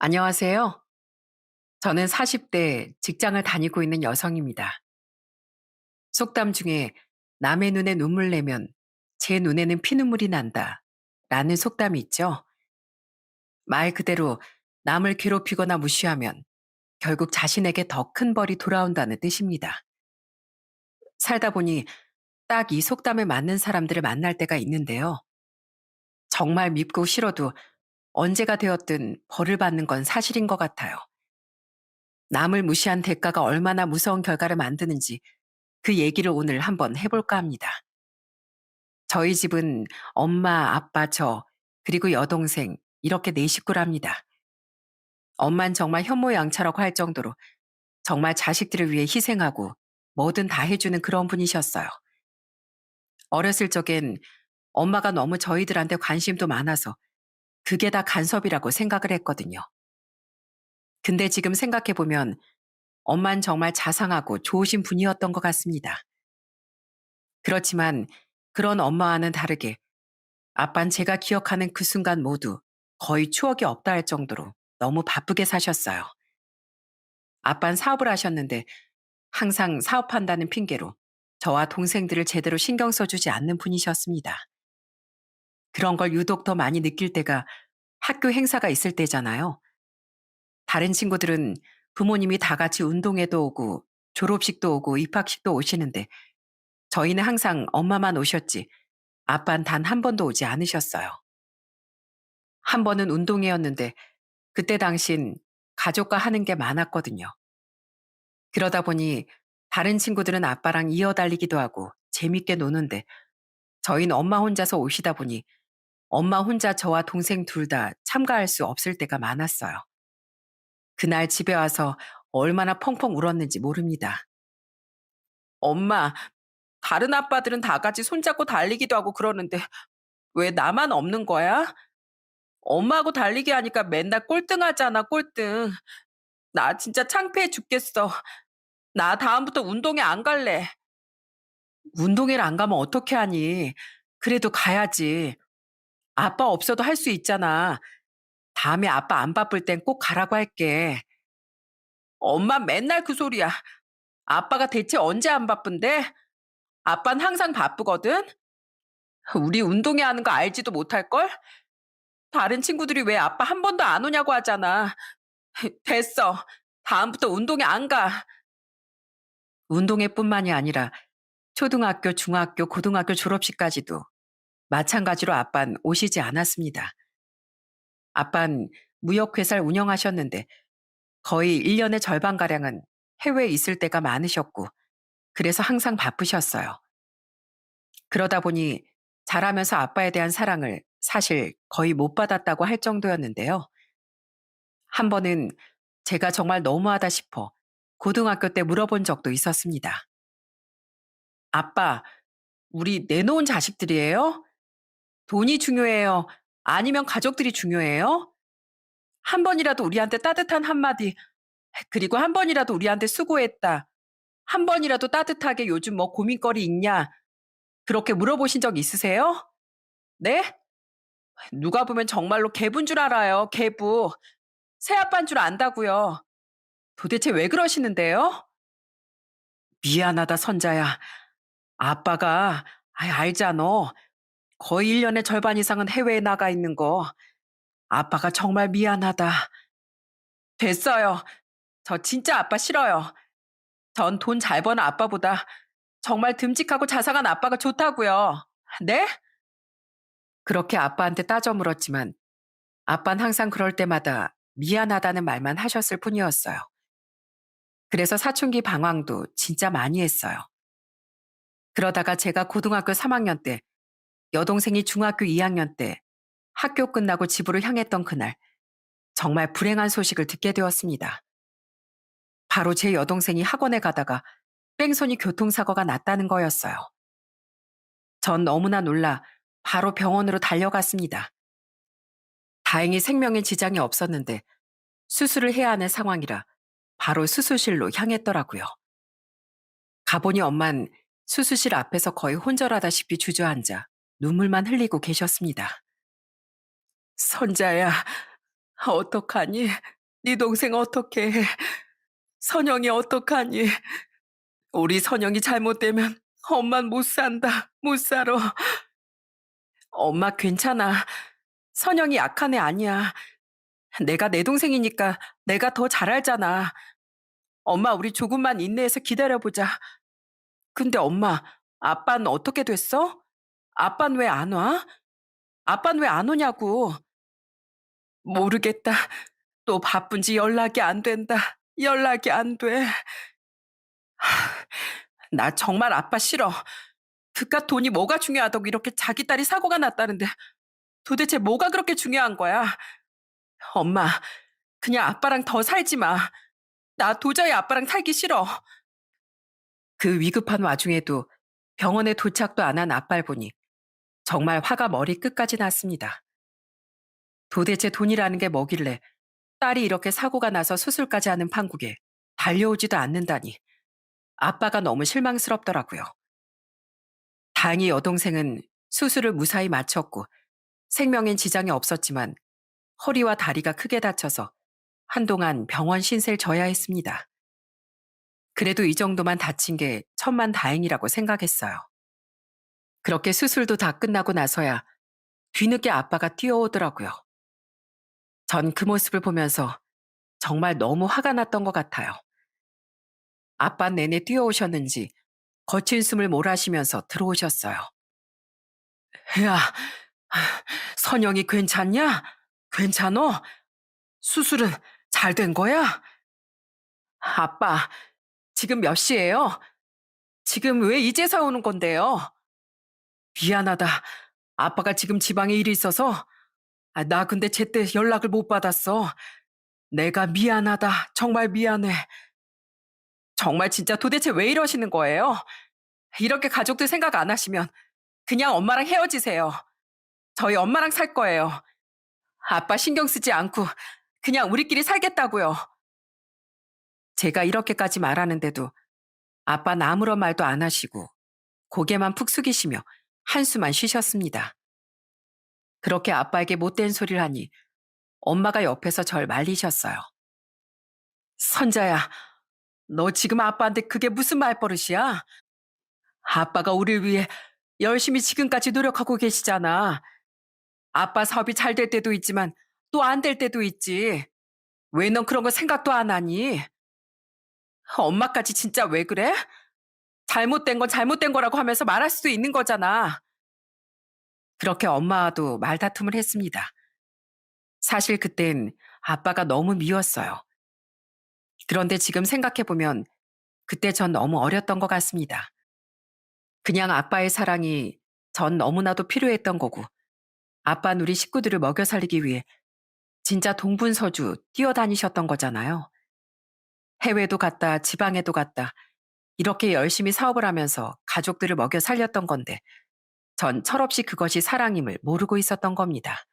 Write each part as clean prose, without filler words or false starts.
안녕하세요. 저는 40대 직장을 다니고 있는 여성입니다. 속담 중에 남의 눈에 눈물 내면 제 눈에는 피눈물이 난다. 라는 속담이 있죠. 말 그대로 남을 괴롭히거나 무시하면 결국 자신에게 더 큰 벌이 돌아온다는 뜻입니다. 살다 보니 딱 이 속담에 맞는 사람들을 만날 때가 있는데요. 정말 밉고 싫어도 언제가 되었든 벌을 받는 건 사실인 것 같아요. 남을 무시한 대가가 얼마나 무서운 결과를 만드는지 그 얘기를 오늘 한번 해볼까 합니다. 저희 집은 엄마, 아빠, 저, 그리고 여동생, 이렇게 네 식구랍니다. 엄만 정말 현모양처라고 할 정도로 정말 자식들을 위해 희생하고 뭐든 다 해주는 그런 분이셨어요. 어렸을 적엔 엄마가 너무 저희들한테 관심도 많아서 그게 다 간섭이라고 생각을 했거든요. 근데 지금 생각해보면 엄만 정말 자상하고 좋으신 분이었던 것 같습니다. 그렇지만 그런 엄마와는 다르게 아빤 제가 기억하는 그 순간 모두 거의 추억이 없다 할 정도로 너무 바쁘게 사셨어요. 아빤 사업을 하셨는데 항상 사업한다는 핑계로 저와 동생들을 제대로 신경 써주지 않는 분이셨습니다. 그런 걸 유독 더 많이 느낄 때가 학교 행사가 있을 때잖아요. 다른 친구들은 부모님이 다 같이 운동회도 오고 졸업식도 오고 입학식도 오시는데 저희는 항상 엄마만 오셨지 아빤 단 한 번도 오지 않으셨어요. 한 번은 운동회였는데 그때 당신 가족과 하는 게 많았거든요. 그러다 보니 다른 친구들은 아빠랑 이어달리기도 하고 재밌게 노는데 저희는 엄마 혼자서 오시다 보니 엄마 혼자 저와 동생 둘 다 참가할 수 없을 때가 많았어요. 그날 집에 와서 얼마나 펑펑 울었는지 모릅니다. 엄마, 다른 아빠들은 다 같이 손잡고 달리기도 하고 그러는데 왜 나만 없는 거야? 엄마하고 달리기 하니까 맨날 꼴등하잖아, 꼴등. 나 진짜 창피해 죽겠어. 나 다음부터 운동회 안 갈래. 운동회를 안 가면 어떻게 하니? 그래도 가야지. 아빠 없어도 할 수 있잖아. 다음에 아빠 안 바쁠 땐 꼭 가라고 할게. 엄마 맨날 그 소리야. 아빠가 대체 언제 안 바쁜데? 아빤 항상 바쁘거든? 우리 운동회 하는 거 알지도 못할걸? 다른 친구들이 왜 아빠 한 번도 안 오냐고 하잖아. 됐어. 다음부터 운동회 안 가. 운동회뿐만이 아니라 초등학교, 중학교, 고등학교 졸업식까지도 마찬가지로 아빤 오시지 않았습니다. 아빤 무역회사를 운영하셨는데 거의 1년의 절반가량은 해외에 있을 때가 많으셨고 그래서 항상 바쁘셨어요. 그러다 보니 자라면서 아빠에 대한 사랑을 사실 거의 못 받았다고 할 정도였는데요. 한 번은 제가 정말 너무하다 싶어 고등학교 때 물어본 적도 있었습니다. 아빠, 우리 내놓은 자식들이에요? 돈이 중요해요? 아니면 가족들이 중요해요? 한 번이라도 우리한테 따뜻한 한마디, 그리고 한 번이라도 우리한테 수고했다. 한 번이라도 따뜻하게 요즘 뭐 고민거리 있냐? 그렇게 물어보신 적 있으세요? 네? 누가 보면 정말로 개부인 줄 알아요, 개부. 새아빠인 줄 안다고요. 도대체 왜 그러시는데요? 미안하다, 선자야. 아빠가, 알잖아. 거의 1년의 절반 이상은 해외에 나가 있는 거. 아빠가 정말 미안하다. 됐어요. 저 진짜 아빠 싫어요. 전 돈 잘 버는 아빠보다 정말 듬직하고 자상한 아빠가 좋다고요. 네? 그렇게 아빠한테 따져 물었지만 아빠는 항상 그럴 때마다 미안하다는 말만 하셨을 뿐이었어요. 그래서 사춘기 방황도 진짜 많이 했어요. 그러다가 제가 고등학교 3학년 때, 여동생이 중학교 2학년 때 학교 끝나고 집으로 향했던 그날, 정말 불행한 소식을 듣게 되었습니다. 바로 제 여동생이 학원에 가다가 뺑소니 교통사고가 났다는 거였어요. 전 너무나 놀라 바로 병원으로 달려갔습니다. 다행히 생명에 지장이 없었는데 수술을 해야 하는 상황이라 바로 수술실로 향했더라고요. 가보니 엄만 수술실 앞에서 거의 혼절하다시피 주저앉아 눈물만 흘리고 계셨습니다. 선자야, 어떡하니? 네 동생 어떡해? 선영이 어떡하니? 우리 선영이 잘못되면 엄만 못 산다. 못 살아. 엄마 괜찮아. 선영이 약한 애 아니야. 내가 내 동생이니까 내가 더 잘 알잖아. 엄마 우리 조금만 인내해서 기다려보자. 근데 엄마, 아빠는 어떻게 됐어? 아빠는 왜 안 와? 아빠는 왜 안 오냐고. 모르겠다. 또 바쁜지 연락이 안 된다. 연락이 안 돼. 나 정말 아빠 싫어. 그깟 돈이 뭐가 중요하다고 이렇게 자기 딸이 사고가 났다는데 도대체 뭐가 그렇게 중요한 거야? 엄마, 그냥 아빠랑 더 살지 마. 나 도저히 아빠랑 살기 싫어. 그 위급한 와중에도 병원에 도착도 안 한 아빠를 보니 정말 화가 머리 끝까지 났습니다. 도대체 돈이라는 게 뭐길래 딸이 이렇게 사고가 나서 수술까지 하는 판국에 달려오지도 않는다니 아빠가 너무 실망스럽더라고요. 다행히 여동생은 수술을 무사히 마쳤고 생명엔 지장이 없었지만 허리와 다리가 크게 다쳐서 한동안 병원 신세를 져야 했습니다. 그래도 이 정도만 다친 게 천만 다행이라고 생각했어요. 그렇게 수술도 다 끝나고 나서야 뒤늦게 아빠가 뛰어오더라고요. 전 그 모습을 보면서 정말 너무 화가 났던 것 같아요. 아빠 내내 뛰어오셨는지 거친 숨을 몰아쉬면서 들어오셨어요. 야, 선영이 괜찮냐? 괜찮어? 수술은 잘 된 거야? 아빠, 지금 몇 시예요? 지금 왜 이제서 오는 건데요? 미안하다. 아빠가 지금 지방에 일이 있어서. 나 근데 제때 연락을 못 받았어. 내가 미안하다. 정말 미안해. 정말 진짜 도대체 왜 이러시는 거예요? 이렇게 가족들 생각 안 하시면 그냥 엄마랑 헤어지세요. 저희 엄마랑 살 거예요. 아빠 신경 쓰지 않고 그냥 우리끼리 살겠다고요. 제가 이렇게까지 말하는데도 아빠는 아무런 말도 안 하시고 고개만 푹 숙이시며 한숨만 쉬셨습니다. 그렇게 아빠에게 못된 소리를 하니 엄마가 옆에서 절 말리셨어요. 선자야, 너 지금 아빠한테 그게 무슨 말버릇이야? 아빠가 우리를 위해 열심히 지금까지 노력하고 계시잖아. 아빠 사업이 잘 될 때도 있지만 또 안 될 때도 있지. 왜 넌 그런 거 생각도 안 하니? 엄마까지 진짜 왜 그래? 잘못된 건 잘못된 거라고 하면서 말할 수도 있는 거잖아. 그렇게 엄마와도 말다툼을 했습니다. 사실 그땐 아빠가 너무 미웠어요. 그런데 지금 생각해보면 그때 전 너무 어렸던 것 같습니다. 그냥 아빠의 사랑이 전 너무나도 필요했던 거고, 아빠는 우리 식구들을 먹여 살리기 위해 진짜 동분서주 뛰어다니셨던 거잖아요. 해외도 갔다, 지방에도 갔다, 이렇게 열심히 사업을 하면서 가족들을 먹여 살렸던 건데, 전 철없이 그것이 사랑임을 모르고 있었던 겁니다.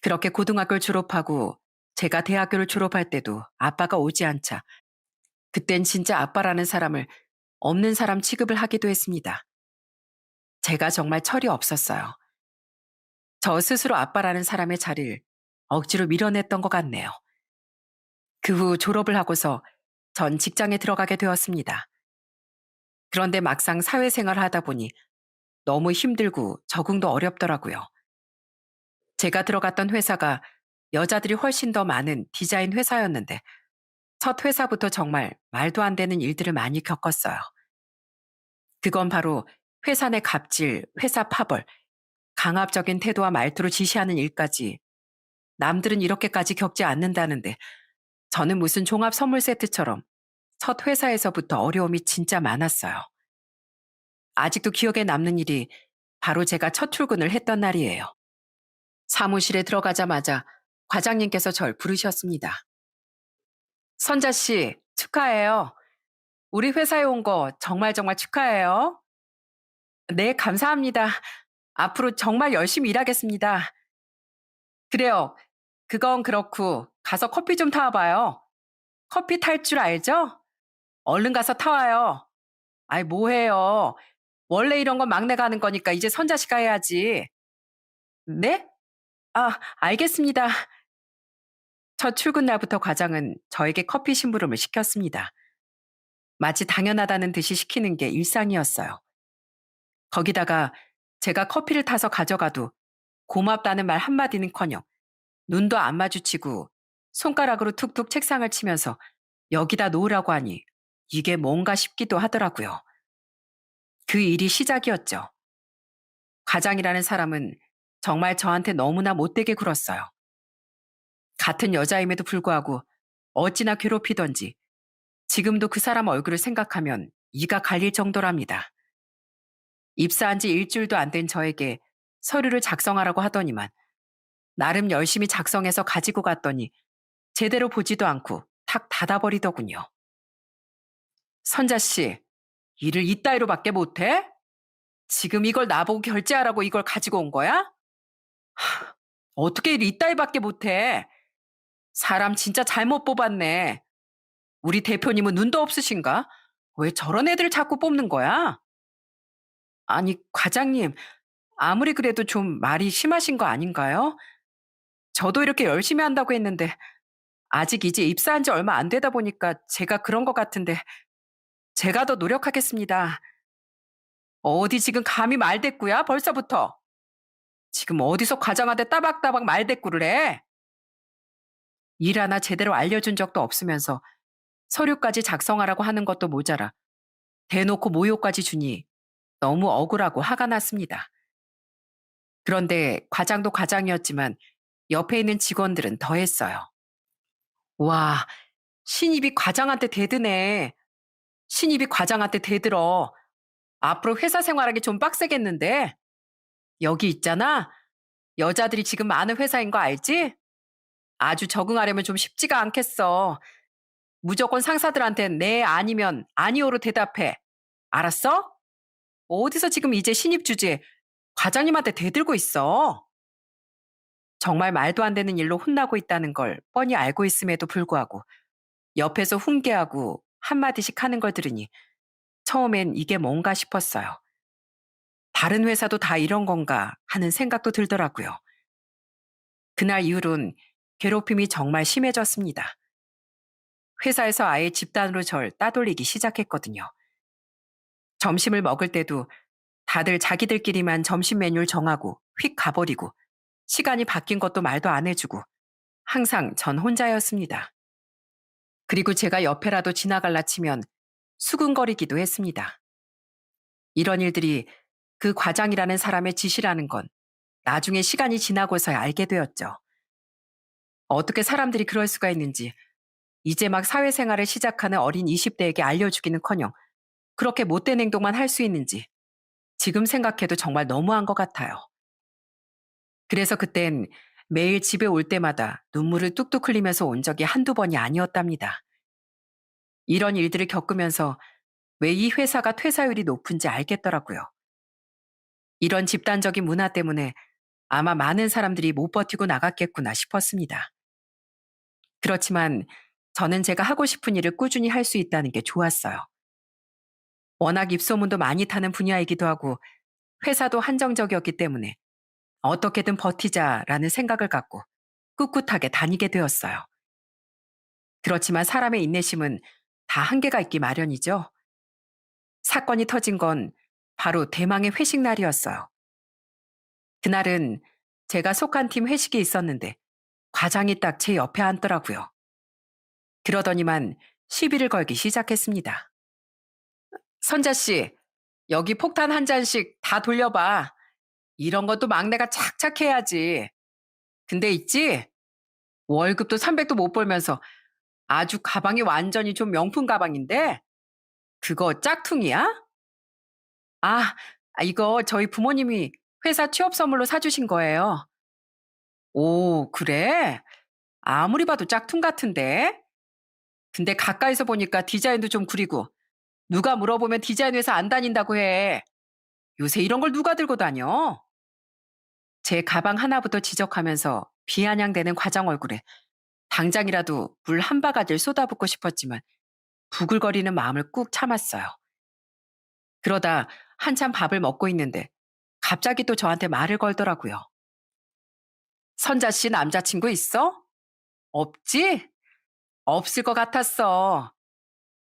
그렇게 고등학교를 졸업하고 제가 대학교를 졸업할 때도 아빠가 오지 않자, 그땐 진짜 아빠라는 사람을 없는 사람 취급을 하기도 했습니다. 제가 정말 철이 없었어요. 저 스스로 아빠라는 사람의 자리를 억지로 밀어냈던 것 같네요. 그 후 졸업을 하고서 전 직장에 들어가게 되었습니다. 그런데 막상 사회생활을 하다 보니 너무 힘들고 적응도 어렵더라고요. 제가 들어갔던 회사가 여자들이 훨씬 더 많은 디자인 회사였는데 첫 회사부터 정말 말도 안 되는 일들을 많이 겪었어요. 그건 바로 회사 내 갑질, 회사 파벌, 강압적인 태도와 말투로 지시하는 일까지 남들은 이렇게까지 겪지 않는다는데 저는 무슨 종합 선물 세트처럼 첫 회사에서부터 어려움이 진짜 많았어요. 아직도 기억에 남는 일이 바로 제가 첫 출근을 했던 날이에요. 사무실에 들어가자마자 과장님께서 절 부르셨습니다. 선자 씨, 축하해요. 우리 회사에 온 거 정말 정말 축하해요. 네, 감사합니다. 앞으로 정말 열심히 일하겠습니다. 그래요. 그건 그렇고 가서 커피 좀 타와봐요. 커피 탈 줄 알죠? 얼른 가서 타와요. 아이, 뭐해요. 원래 이런 건 막내가 하는 거니까 이제 선자 씨가 해야지. 네? 아, 알겠습니다. 첫 출근 날부터 과장은 저에게 커피 심부름을 시켰습니다. 마치 당연하다는 듯이 시키는 게 일상이었어요. 거기다가 제가 커피를 타서 가져가도 고맙다는 말 한마디는커녕 눈도 안 마주치고 손가락으로 툭툭 책상을 치면서 여기다 놓으라고 하니 이게 뭔가 싶기도 하더라고요. 그 일이 시작이었죠. 과장이라는 사람은 정말 저한테 너무나 못되게 굴었어요. 같은 여자임에도 불구하고 어찌나 괴롭히던지 지금도 그 사람 얼굴을 생각하면 이가 갈릴 정도랍니다. 입사한 지 일주일도 안 된 저에게 서류를 작성하라고 하더니만 나름 열심히 작성해서 가지고 갔더니 제대로 보지도 않고 탁 닫아버리더군요. 선자 씨, 일을 이따위로밖에 못해? 지금 이걸 나보고 결제하라고 이걸 가지고 온 거야? 어떻게 일 이따위밖에 못해? 사람 진짜 잘못 뽑았네. 우리 대표님은 눈도 없으신가? 왜 저런 애들을 자꾸 뽑는 거야? 아니, 과장님, 아무리 그래도 좀 말이 심하신 거 아닌가요? 저도 이렇게 열심히 한다고 했는데 아직 이제 입사한 지 얼마 안 되다 보니까 제가 그런 것 같은데 제가 더 노력하겠습니다. 어디 지금 감히 말대꾸야? 벌써부터. 지금 어디서 과장한테 따박따박 말대꾸를 해? 일 하나 제대로 알려준 적도 없으면서 서류까지 작성하라고 하는 것도 모자라 대놓고 모욕까지 주니 너무 억울하고 화가 났습니다. 그런데 과장도 과장이었지만 옆에 있는 직원들은 더했어요. 와, 신입이 과장한테 대드네. 신입이 과장한테 대들어. 앞으로 회사 생활하기 좀 빡세겠는데? 여기 있잖아. 여자들이 지금 많은 회사인 거 알지? 아주 적응하려면 좀 쉽지가 않겠어. 무조건 상사들한텐 네 아니면 아니오로 대답해. 알았어? 어디서 지금 이제 신입 주제에 과장님한테 대들고 있어. 정말 말도 안 되는 일로 혼나고 있다는 걸 뻔히 알고 있음에도 불구하고 옆에서 훈계하고 한마디씩 하는 걸 들으니 처음엔 이게 뭔가 싶었어요. 다른 회사도 다 이런 건가 하는 생각도 들더라고요. 그날 이후론 괴롭힘이 정말 심해졌습니다. 회사에서 아예 집단으로 절 따돌리기 시작했거든요. 점심을 먹을 때도 다들 자기들끼리만 점심 메뉴를 정하고 휙 가버리고 시간이 바뀐 것도 말도 안 해주고 항상 전 혼자였습니다. 그리고 제가 옆에라도 지나갈라 치면 수근거리기도 했습니다. 이런 일들이 그 과장이라는 사람의 짓이라는 건 나중에 시간이 지나고서야 알게 되었죠. 어떻게 사람들이 그럴 수가 있는지 이제 막 사회생활을 시작하는 어린 20대에게 알려주기는커녕 그렇게 못된 행동만 할 수 있는지 지금 생각해도 정말 너무한 것 같아요. 그래서 그땐 매일 집에 올 때마다 눈물을 뚝뚝 흘리면서 온 적이 한두 번이 아니었답니다. 이런 일들을 겪으면서 왜 이 회사가 퇴사율이 높은지 알겠더라고요. 이런 집단적인 문화 때문에 아마 많은 사람들이 못 버티고 나갔겠구나 싶었습니다. 그렇지만 저는 제가 하고 싶은 일을 꾸준히 할 수 있다는 게 좋았어요. 워낙 입소문도 많이 타는 분야이기도 하고 회사도 한정적이었기 때문에 어떻게든 버티자라는 생각을 갖고 꿋꿋하게 다니게 되었어요. 그렇지만 사람의 인내심은 다 한계가 있기 마련이죠. 사건이 터진 건 바로 대망의 회식 날이었어요. 그날은 제가 속한 팀 회식이 있었는데 과장이 딱 제 옆에 앉더라고요. 그러더니만 시비를 걸기 시작했습니다. 선자 씨, 여기 폭탄 한 잔씩 다 돌려봐. 이런 것도 막내가 착착 해야지. 근데 있지? 월급도 300도 못 벌면서 아주 가방이 완전히 좀 명품 가방인데 그거 짝퉁이야? 아, 이거 저희 부모님이 회사 취업 선물로 사주신 거예요. 오, 그래? 아무리 봐도 짝퉁 같은데? 근데 가까이서 보니까 디자인도 좀 구리고 누가 물어보면 디자인 회사 안 다닌다고 해. 요새 이런 걸 누가 들고 다녀? 제 가방 하나부터 지적하면서 비아냥대는 과장 얼굴에 당장이라도 물 한 바가지를 쏟아붓고 싶었지만 부글거리는 마음을 꾹 참았어요. 그러다 한참 밥을 먹고 있는데 갑자기 또 저한테 말을 걸더라고요. 선자 씨 남자친구 있어? 없지? 없을 것 같았어.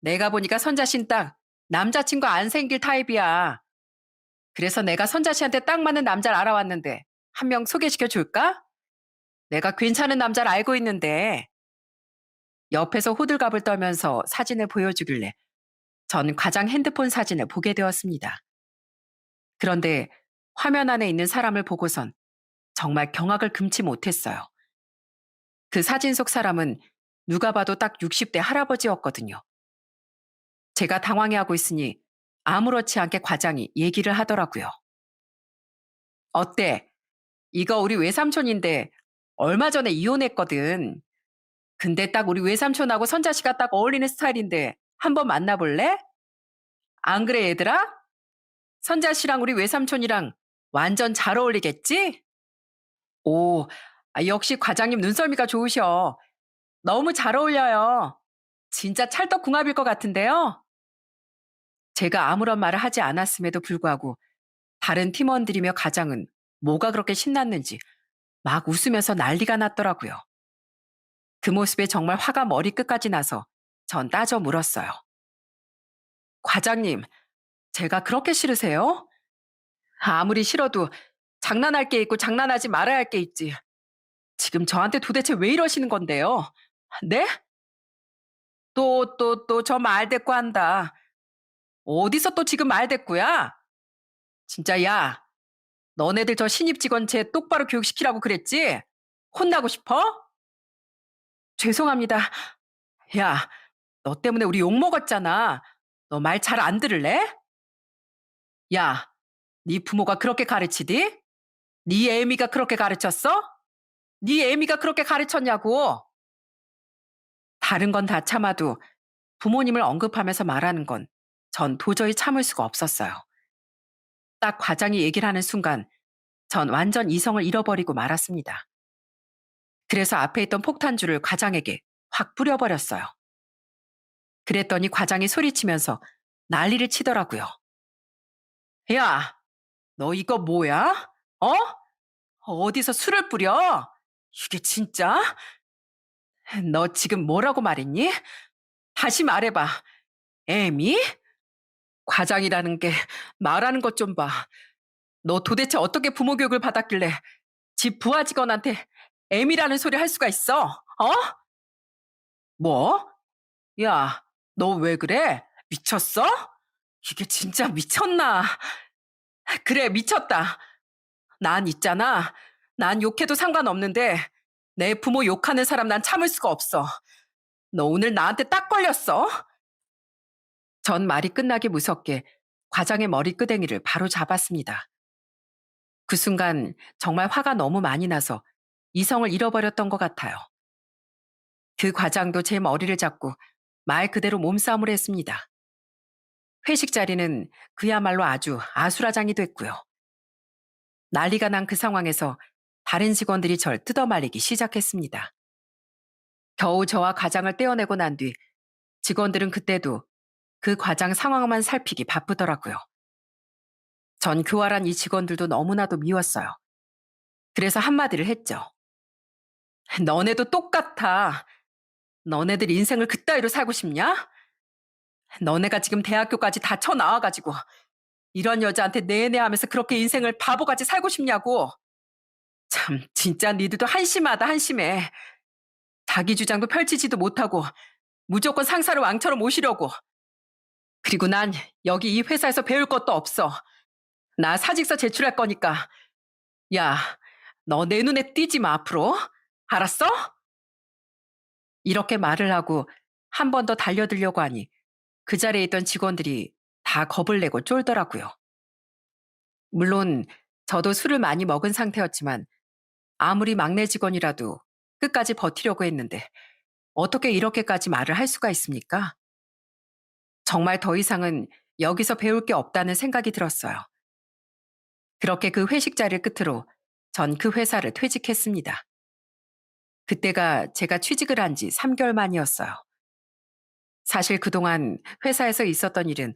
내가 보니까 선자 씨는 딱 남자친구 안 생길 타입이야. 그래서 내가 선자 씨한테 딱 맞는 남자를 알아왔는데 한 명 소개시켜 줄까? 내가 괜찮은 남자를 알고 있는데. 옆에서 호들갑을 떨면서 사진을 보여주길래 전 과장 핸드폰 사진을 보게 되었습니다. 그런데 화면 안에 있는 사람을 보고선 정말 경악을 금치 못했어요. 그 사진 속 사람은 누가 봐도 딱 60대 할아버지였거든요. 제가 당황해하고 있으니 아무렇지 않게 과장이 얘기를 하더라고요. 어때? 이거 우리 외삼촌인데 얼마 전에 이혼했거든. 근데 딱 우리 외삼촌하고 선자 씨가 딱 어울리는 스타일인데 한번 만나볼래? 안 그래 얘들아? 선자 씨랑 우리 외삼촌이랑 완전 잘 어울리겠지? 오, 역시 과장님 눈썰미가 좋으셔. 너무 잘 어울려요. 진짜 찰떡궁합일 것 같은데요? 제가 아무런 말을 하지 않았음에도 불구하고 다른 팀원들이며 과장은 뭐가 그렇게 신났는지 막 웃으면서 난리가 났더라고요. 그 모습에 정말 화가 머리끝까지 나서 전 따져 물었어요. 과장님, 제가 그렇게 싫으세요? 아무리 싫어도 장난할 게 있고 장난하지 말아야 할 게 있지. 지금 저한테 도대체 왜 이러시는 건데요? 네? 또 저 말대꾸 한다. 어디서 또 지금 말대꾸야? 진짜 야, 너네들 저 신입 직원 쟤 똑바로 교육시키라고 그랬지? 혼나고 싶어? 죄송합니다. 야, 너 때문에 우리 욕먹었잖아. 너 말 잘 안 들을래? 야, 네 부모가 그렇게 가르치디? 네 애미가 그렇게 가르쳤어? 네 애미가 그렇게 가르쳤냐고. 다른 건 다 참아도 부모님을 언급하면서 말하는 건 전 도저히 참을 수가 없었어요. 딱 과장이 얘기를 하는 순간 전 완전 이성을 잃어버리고 말았습니다. 그래서 앞에 있던 폭탄주를 과장에게 확 뿌려버렸어요. 그랬더니 과장이 소리치면서 난리를 치더라고요. 야, 너 이거 뭐야? 어? 어디서 술을 뿌려? 이게 진짜? 너 지금 뭐라고 말했니? 다시 말해봐. 애미? 과장이라는 게 말하는 것 좀 봐. 너 도대체 어떻게 부모 교육을 받았길래 집 부하 직원한테 애미라는 소리 할 수가 있어? 어? 뭐? 야, 너 왜 그래? 미쳤어? 이게 진짜 미쳤나? 그래, 미쳤다. 난 있잖아. 난 욕해도 상관없는데 내 부모 욕하는 사람 난 참을 수가 없어. 너 오늘 나한테 딱 걸렸어. 전 말이 끝나기 무섭게 과장의 머리끄댕이를 바로 잡았습니다. 그 순간 정말 화가 너무 많이 나서 이성을 잃어버렸던 것 같아요. 그 과장도 제 머리를 잡고 말 그대로 몸싸움을 했습니다. 회식 자리는 그야말로 아주 아수라장이 됐고요. 난리가 난 그 상황에서 다른 직원들이 절 뜯어말리기 시작했습니다. 겨우 저와 과장을 떼어내고 난 뒤 직원들은 그때도 그 과장 상황만 살피기 바쁘더라고요. 전 교활한 이 직원들도 너무나도 미웠어요. 그래서 한마디를 했죠. 너네도 똑같아. 너네들 인생을 그따위로 살고 싶냐? 너네가 지금 대학교까지 다 쳐나와가지고 이런 여자한테 내내 하면서 그렇게 인생을 바보같이 살고 싶냐고. 참 진짜 니들도 한심하다 한심해. 자기 주장도 펼치지도 못하고 무조건 상사를 왕처럼 모시려고. 그리고 난 여기 이 회사에서 배울 것도 없어. 나 사직서 제출할 거니까. 야, 너 내 눈에 띄지 마 앞으로. 알았어? 이렇게 말을 하고 한 번 더 달려들려고 하니 그 자리에 있던 직원들이 다 겁을 내고 쫄더라고요. 물론 저도 술을 많이 먹은 상태였지만 아무리 막내 직원이라도 끝까지 버티려고 했는데 어떻게 이렇게까지 말을 할 수가 있습니까? 정말 더 이상은 여기서 배울 게 없다는 생각이 들었어요. 그렇게 그 회식 자리를 끝으로 전 그 회사를 퇴직했습니다. 그때가 제가 취직을 한 지 3개월 만이었어요. 사실 그동안 회사에서 있었던 일은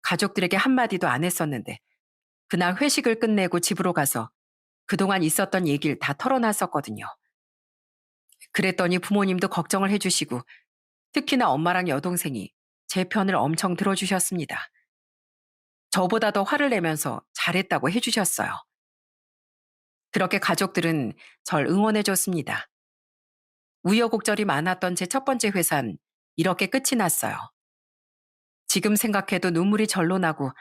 가족들에게 한마디도 안 했었는데 그날 회식을 끝내고 집으로 가서 그동안 있었던 얘기를 다 털어놨었거든요. 그랬더니 부모님도 걱정을 해주시고 특히나 엄마랑 여동생이 제 편을 엄청 들어주셨습니다. 저보다 더 화를 내면서 잘했다고 해주셨어요. 그렇게 가족들은 절 응원해줬습니다. 우여곡절이 많았던 제 첫 번째 회사는 이렇게 끝이 났어요. 지금 생각해도 눈물이 절로 나고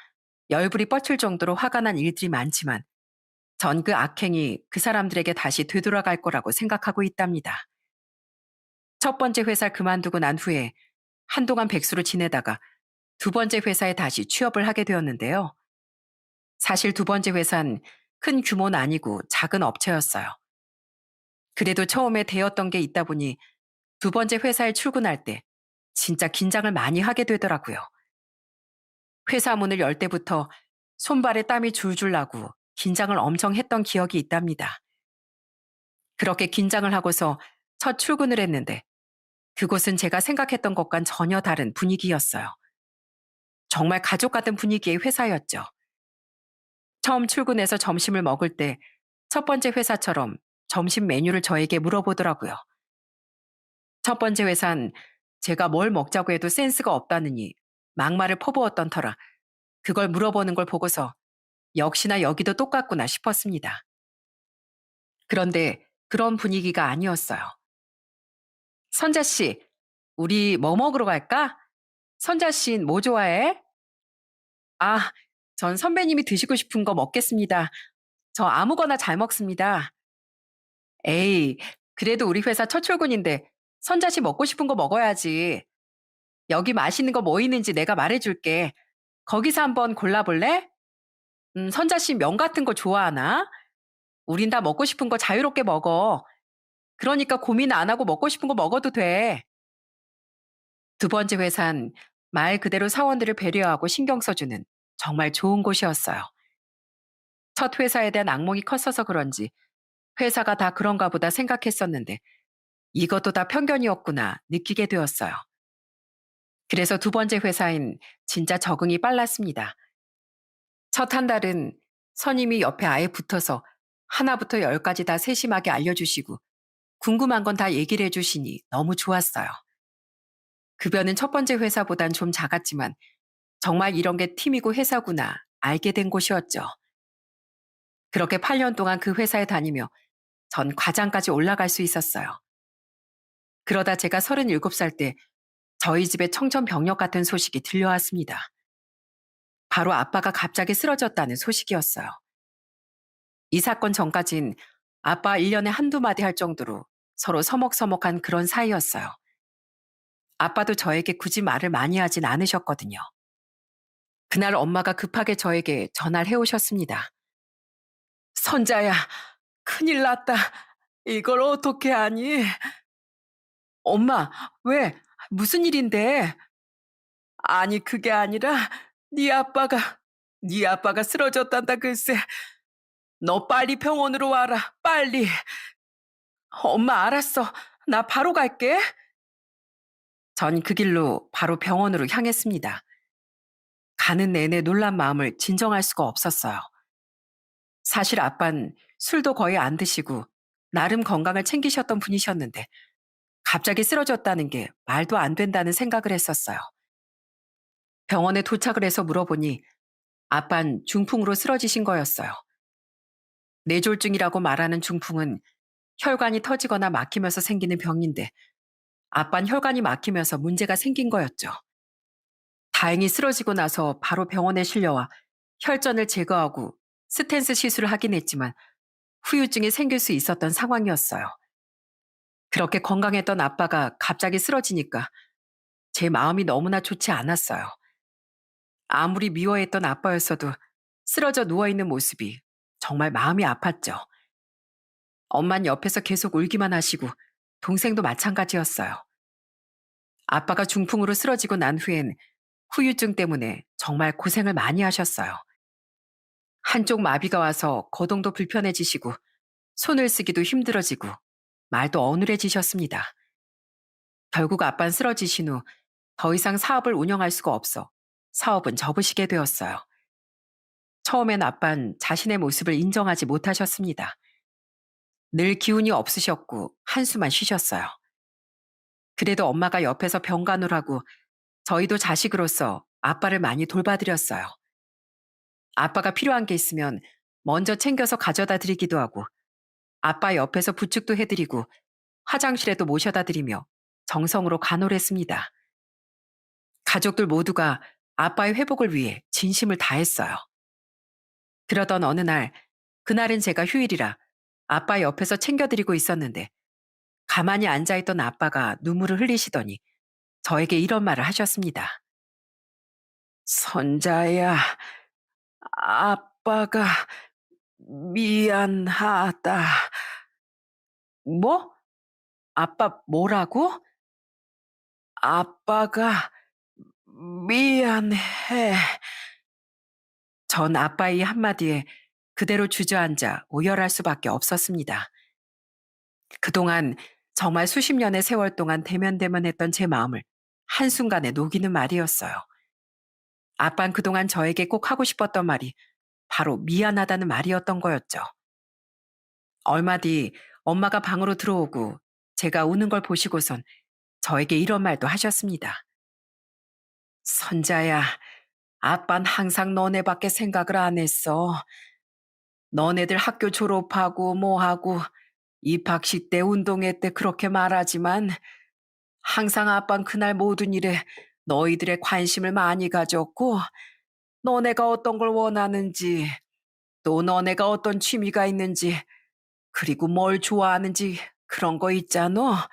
열불이 뻗칠 정도로 화가 난 일들이 많지만 전 그 악행이 그 사람들에게 다시 되돌아갈 거라고 생각하고 있답니다. 첫 번째 회사를 그만두고 난 후에 한동안 백수로 지내다가 두 번째 회사에 다시 취업을 하게 되었는데요. 사실 두 번째 회사는 큰 규모는 아니고 작은 업체였어요. 그래도 처음에 대였던 게 있다 보니 두 번째 회사에 출근할 때 진짜 긴장을 많이 하게 되더라고요. 회사 문을 열 때부터 손발에 땀이 줄줄 나고 긴장을 엄청 했던 기억이 있답니다. 그렇게 긴장을 하고서 첫 출근을 했는데 그곳은 제가 생각했던 것과는 전혀 다른 분위기였어요. 정말 가족 같은 분위기의 회사였죠. 처음 출근해서 점심을 먹을 때 첫 번째 회사처럼 점심 메뉴를 저에게 물어보더라고요. 첫 번째 회사는 제가 뭘 먹자고 해도 센스가 없다느니 막말을 퍼부었던 터라 그걸 물어보는 걸 보고서 역시나 여기도 똑같구나 싶었습니다. 그런데 그런 분위기가 아니었어요. 선자 씨, 우리 뭐 먹으러 갈까? 선자 씨는 뭐 좋아해? 아, 전 선배님이 드시고 싶은 거 먹겠습니다. 저 아무거나 잘 먹습니다. 에이, 그래도 우리 회사 첫 출근인데 선자 씨 먹고 싶은 거 먹어야지. 여기 맛있는 거 뭐 있는지 내가 말해줄게. 거기서 한번 골라볼래? 선자 씨 면 같은 거 좋아하나? 우린 다 먹고 싶은 거 자유롭게 먹어. 그러니까 고민 안 하고 먹고 싶은 거 먹어도 돼. 두 번째 회사는 말 그대로 사원들을 배려하고 신경 써주는 정말 좋은 곳이었어요. 첫 회사에 대한 악몽이 컸어서 그런지 회사가 다 그런가 보다 생각했었는데 이것도 다 편견이었구나 느끼게 되었어요. 그래서 두 번째 회사인 진짜 적응이 빨랐습니다. 첫 한 달은 선임이 옆에 아예 붙어서 하나부터 열까지 다 세심하게 알려주시고 궁금한 건 다 얘기를 해주시니 너무 좋았어요. 급여는 첫 번째 회사보단 좀 작았지만 정말 이런 게 팀이고 회사구나 알게 된 곳이었죠. 그렇게 8년 동안 그 회사에 다니며 전 과장까지 올라갈 수 있었어요. 그러다 제가 37살 때 저희 집에 청천벽력 같은 소식이 들려왔습니다. 바로 아빠가 갑자기 쓰러졌다는 소식이었어요. 이 사건 전까진 아빠 1년에 한두 마디 할 정도로 서로 서먹서먹한 그런 사이였어요. 아빠도 저에게 굳이 말을 많이 하진 않으셨거든요. 그날 엄마가 급하게 저에게 전화를 해오셨습니다. 선자야, 큰일 났다. 이걸 어떻게 하니? 엄마, 왜? 무슨 일인데? 아니, 그게 아니라 네 아빠가 쓰러졌단다 글쎄. 너 빨리 병원으로 와라. 빨리. 엄마 알았어. 나 바로 갈게. 전 그 길로 바로 병원으로 향했습니다. 가는 내내 놀란 마음을 진정할 수가 없었어요. 사실 아빤 술도 거의 안 드시고 나름 건강을 챙기셨던 분이셨는데 갑자기 쓰러졌다는 게 말도 안 된다는 생각을 했었어요. 병원에 도착을 해서 물어보니 아빤 중풍으로 쓰러지신 거였어요. 뇌졸중이라고 말하는 중풍은 혈관이 터지거나 막히면서 생기는 병인데 아빤 혈관이 막히면서 문제가 생긴 거였죠. 다행히 쓰러지고 나서 바로 병원에 실려와 혈전을 제거하고 스텐스 시술을 하긴 했지만 후유증이 생길 수 있었던 상황이었어요. 그렇게 건강했던 아빠가 갑자기 쓰러지니까 제 마음이 너무나 좋지 않았어요. 아무리 미워했던 아빠였어도 쓰러져 누워있는 모습이 정말 마음이 아팠죠. 엄만 옆에서 계속 울기만 하시고 동생도 마찬가지였어요. 아빠가 중풍으로 쓰러지고 난 후엔 후유증 때문에 정말 고생을 많이 하셨어요. 한쪽 마비가 와서 거동도 불편해지시고 손을 쓰기도 힘들어지고 말도 어눌해지셨습니다. 결국 아빤 쓰러지신 후 더 이상 사업을 운영할 수가 없어 사업은 접으시게 되었어요. 처음엔 아빤 자신의 모습을 인정하지 못하셨습니다. 늘 기운이 없으셨고 한숨만 쉬셨어요. 그래도 엄마가 옆에서 병간호라고 저희도 자식으로서 아빠를 많이 돌봐드렸어요. 아빠가 필요한 게 있으면 먼저 챙겨서 가져다 드리기도 하고 아빠 옆에서 부축도 해드리고 화장실에도 모셔다 드리며 정성으로 간호를 했습니다. 가족들 모두가 아빠의 회복을 위해 진심을 다했어요. 그러던 어느 날, 그날은 제가 휴일이라 아빠 옆에서 챙겨드리고 있었는데 가만히 앉아있던 아빠가 눈물을 흘리시더니 저에게 이런 말을 하셨습니다. 선자야, 아빠가 미안하다. 뭐? 아빠 뭐라고? 아빠가 미안해. 전 아빠의 한마디에 그대로 주저앉아 오열할 수밖에 없었습니다. 그동안 정말 수십 년의 세월 동안 대면대면했던 제 마음을 한순간에 녹이는 말이었어요. 아빤 그동안 저에게 꼭 하고 싶었던 말이 바로 미안하다는 말이었던 거였죠. 얼마 뒤 엄마가 방으로 들어오고 제가 우는 걸 보시고선 저에게 이런 말도 하셨습니다. 선자야, 아빤 항상 너네밖에 생각을 안 했어. 너네들 학교 졸업하고 뭐하고 입학식 때 운동회 때 그렇게 말하지만 항상 아빤 그날 모든 일에 너희들의 관심을 많이 가졌고 너네가 어떤 걸 원하는지 또 너네가 어떤 취미가 있는지 그리고 뭘 좋아하는지 그런 거 있잖아.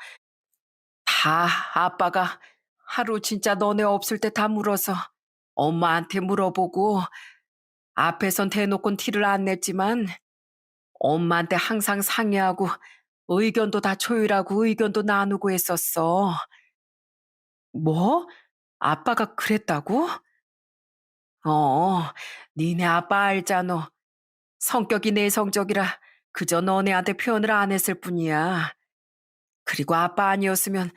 다 아빠가 하루 진짜 너네 없을 때 다 물어서 엄마한테 물어보고 앞에선 대놓고는 티를 안 냈지만 엄마한테 항상 상의하고 의견도 다 조율하고 의견도 나누고 했었어. 뭐? 아빠가 그랬다고? 어, 니네 아빠 알잖아. 성격이 내성적이라 그저 너네한테 표현을 안 했을 뿐이야. 그리고 아빠 아니었으면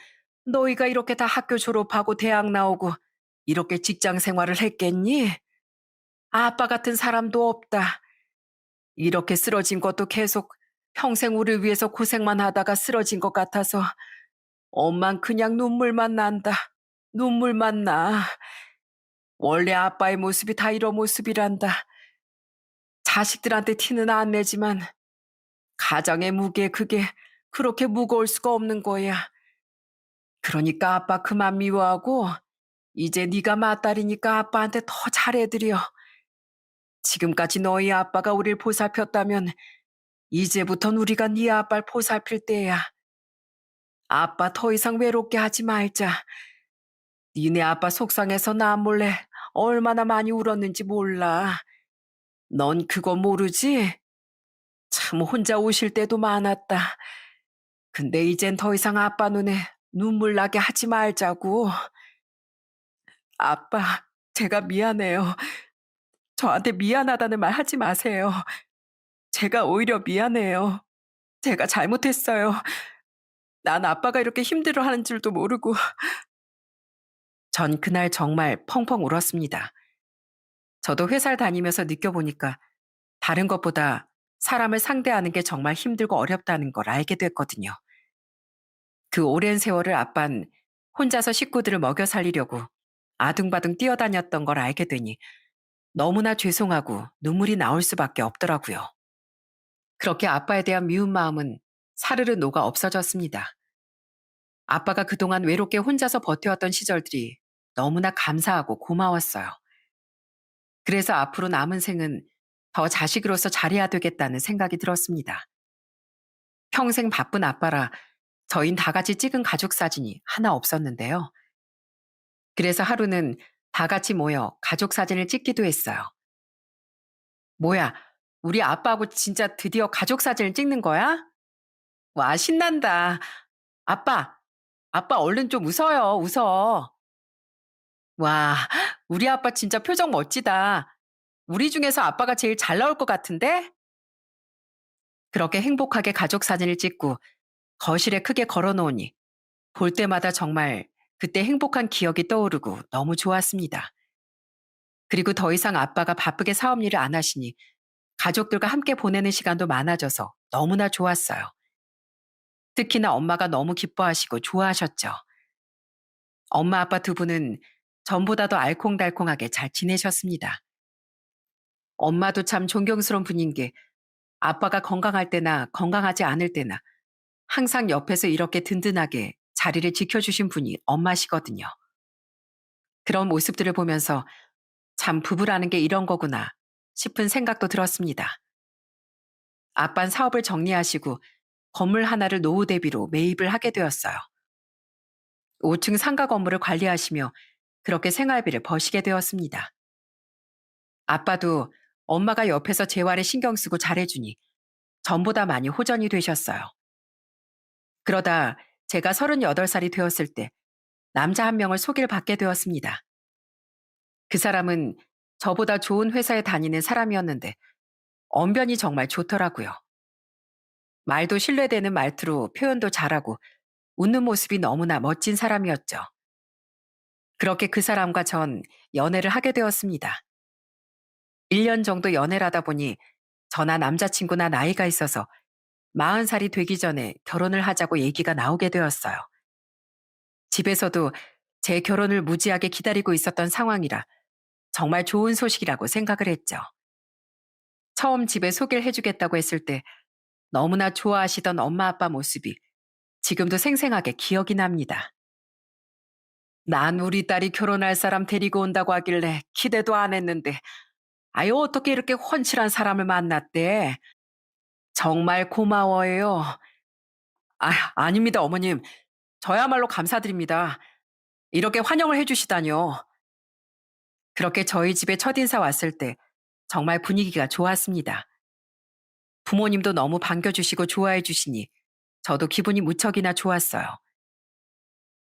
너희가 이렇게 다 학교 졸업하고 대학 나오고 이렇게 직장 생활을 했겠니? 아빠 같은 사람도 없다. 이렇게 쓰러진 것도 계속 평생 우리 위해서 고생만 하다가 쓰러진 것 같아서 엄만 그냥 눈물만 난다. 눈물만 나. 원래 아빠의 모습이 다 이런 모습이란다. 자식들한테 티는 안 내지만 가정의 무게 그게 그렇게 무거울 수가 없는 거야. 그러니까 아빠 그만 미워하고 이제 네가 맏딸이니까 아빠한테 더 잘해드려. 지금까지 너희 아빠가 우릴 보살폈다면 이제부턴 우리가 네 아빠를 보살필 때야. 아빠 더 이상 외롭게 하지 말자. 니네 아빠 속상해서 나 몰래 얼마나 많이 울었는지 몰라. 넌 그거 모르지? 참 혼자 우실 때도 많았다. 근데 이젠 더 이상 아빠 눈에 눈물 나게 하지 말자고. 아빠, 제가 미안해요. 저한테 미안하다는 말 하지 마세요. 제가 오히려 미안해요. 제가 잘못했어요. 난 아빠가 이렇게 힘들어하는 줄도 모르고. 전 그날 정말 펑펑 울었습니다. 저도 회사를 다니면서 느껴보니까 다른 것보다 사람을 상대하는 게 정말 힘들고 어렵다는 걸 알게 됐거든요. 그 오랜 세월을 아빤 혼자서 식구들을 먹여 살리려고 아둥바둥 뛰어다녔던 걸 알게 되니 너무나 죄송하고 눈물이 나올 수밖에 없더라고요. 그렇게 아빠에 대한 미운 마음은 사르르 녹아 없어졌습니다. 아빠가 그동안 외롭게 혼자서 버텨왔던 시절들이 너무나 감사하고 고마웠어요. 그래서 앞으로 남은 생은 더 자식으로서 잘해야 되겠다는 생각이 들었습니다. 평생 바쁜 아빠라 저흰 다 같이 찍은 가족 사진이 하나 없었는데요. 그래서 하루는 다 같이 모여 가족 사진을 찍기도 했어요. 뭐야, 우리 아빠하고 진짜 드디어 가족 사진을 찍는 거야? 와, 신난다. 아빠, 아빠 얼른 좀 웃어요, 웃어. 와, 우리 아빠 진짜 표정 멋지다. 우리 중에서 아빠가 제일 잘 나올 것 같은데? 그렇게 행복하게 가족 사진을 찍고 거실에 크게 걸어 놓으니 볼 때마다 정말 그때 행복한 기억이 떠오르고 너무 좋았습니다. 그리고 더 이상 아빠가 바쁘게 사업 일을 안 하시니 가족들과 함께 보내는 시간도 많아져서 너무나 좋았어요. 특히나 엄마가 너무 기뻐하시고 좋아하셨죠. 엄마 아빠 두 분은 전보다 더 알콩달콩하게 잘 지내셨습니다. 엄마도 참 존경스러운 분인 게 아빠가 건강할 때나 건강하지 않을 때나 항상 옆에서 이렇게 든든하게 자리를 지켜주신 분이 엄마시거든요. 그런 모습들을 보면서 참 부부라는 게 이런 거구나 싶은 생각도 들었습니다. 아빤 사업을 정리하시고 건물 하나를 노후 대비로 매입을 하게 되었어요. 5층 상가 건물을 관리하시며 그렇게 생활비를 버시게 되었습니다. 아빠도 엄마가 옆에서 재활에 신경 쓰고 잘해주니 전보다 많이 호전이 되셨어요. 그러다 제가 38살이 되었을 때 남자 한 명을 소개를 받게 되었습니다. 그 사람은 저보다 좋은 회사에 다니는 사람이었는데 언변이 정말 좋더라고요. 말도 신뢰되는 말투로 표현도 잘하고 웃는 모습이 너무나 멋진 사람이었죠. 그렇게 그 사람과 전 연애를 하게 되었습니다. 1년 정도 연애를 하다 보니 저나 남자친구나 나이가 있어서 40살이 되기 전에 결혼을 하자고 얘기가 나오게 되었어요. 집에서도 제 결혼을 무지하게 기다리고 있었던 상황이라 정말 좋은 소식이라고 생각을 했죠. 처음 집에 소개를 해주겠다고 했을 때 너무나 좋아하시던 엄마 아빠 모습이 지금도 생생하게 기억이 납니다. 난 우리 딸이 결혼할 사람 데리고 온다고 하길래 기대도 안 했는데 아유 어떻게 이렇게 훤칠한 사람을 만났대. 정말 고마워요. 아, 아닙니다 어머님. 저야말로 감사드립니다. 이렇게 환영을 해주시다뇨. 그렇게 저희 집에 첫인사 왔을 때 정말 분위기가 좋았습니다. 부모님도 너무 반겨주시고 좋아해 주시니 저도 기분이 무척이나 좋았어요.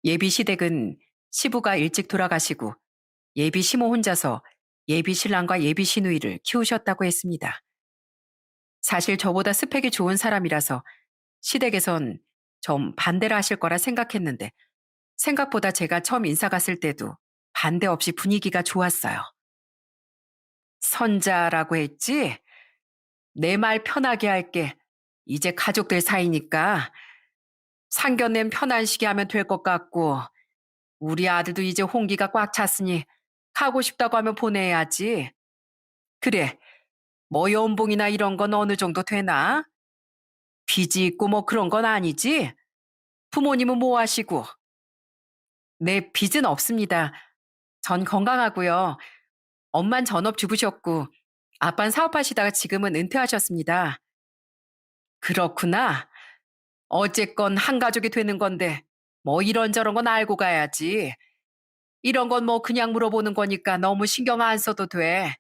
예비 시댁은 시부가 일찍 돌아가시고 예비 시모 혼자서 예비 신랑과 예비 시누이를 키우셨다고 했습니다. 사실 저보다 스펙이 좋은 사람이라서 시댁에선 좀 반대를 하실 거라 생각했는데 생각보다 제가 처음 인사 갔을 때도 반대 없이 분위기가 좋았어요. 선자라고 했지? 내 말 편하게 할게. 이제 가족들 사이니까 상견례는 편안시게 하면 될 것 같고 우리 아들도 이제 홍기가 꽉 찼으니 가고 싶다고 하면 보내야지. 그래, 뭐 연봉이나 이런 건 어느 정도 되나? 빚이 있고 뭐 그런 건 아니지? 부모님은 뭐 하시고? 네, 빚은 없습니다. 전 건강하고요. 엄만 전업주부셨고 아빤 사업하시다가 지금은 은퇴하셨습니다. 그렇구나. 어쨌건 한 가족이 되는 건데 뭐 이런저런 건 알고 가야지. 이런 건 뭐 그냥 물어보는 거니까 너무 신경 안 써도 돼.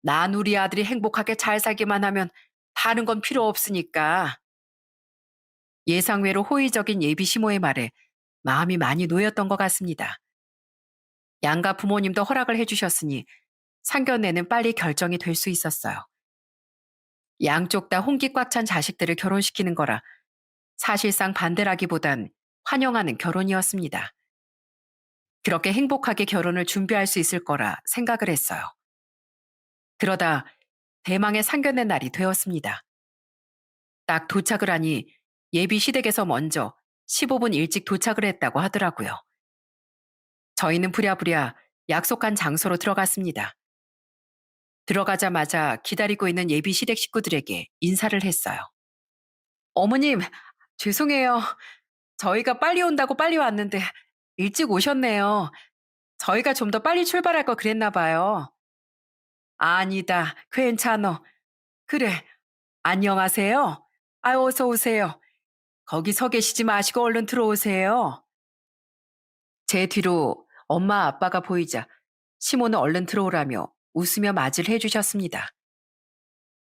난 우리 아들이 행복하게 잘 살기만 하면 다른 건 필요 없으니까. 예상외로 호의적인 예비 시모의 말에 마음이 많이 놓였던 것 같습니다. 양가 부모님도 허락을 해주셨으니 상견례는 빨리 결정이 될 수 있었어요. 양쪽 다 홍기 꽉 찬 자식들을 결혼시키는 거라 사실상 반대라기보단 환영하는 결혼이었습니다. 그렇게 행복하게 결혼을 준비할 수 있을 거라 생각을 했어요. 그러다 대망의 상견례 날이 되었습니다. 딱 도착을 하니 예비 시댁에서 먼저 15분 일찍 도착을 했다고 하더라고요. 저희는 부랴부랴 약속한 장소로 들어갔습니다. 들어가자마자 기다리고 있는 예비 시댁 식구들에게 인사를 했어요. 어머님, 죄송해요. 저희가 빨리 온다고 빨리 왔는데 일찍 오셨네요. 저희가 좀 더 빨리 출발할 걸 그랬나 봐요. 아니다, 괜찮어. 그래, 안녕하세요. 아유, 어서 오세요. 거기 서 계시지 마시고 얼른 들어오세요. 제 뒤로 엄마 아빠가 보이자 시모는 얼른 들어오라며 웃으며 맞이를 해주셨습니다.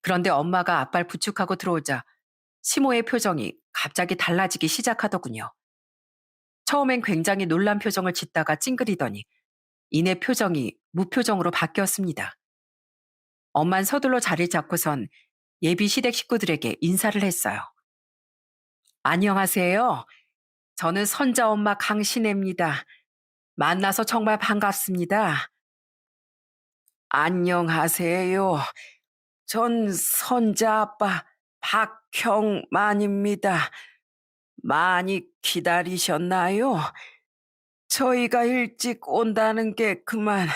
그런데 엄마가 아빠를 부축하고 들어오자 시모의 표정이 갑자기 달라지기 시작하더군요. 처음엔 굉장히 놀란 표정을 짓다가 찡그리더니 이내 표정이 무표정으로 바뀌었습니다. 엄만 서둘러 자리를 잡고선 예비 시댁 식구들에게 인사를 했어요. 안녕하세요. 저는 선자 엄마 강신혜입니다. 만나서 정말 반갑습니다. 안녕하세요. 전 선자 아빠 박형만입니다. 많이 기다리셨나요? 저희가 일찍 온다는 게 그만.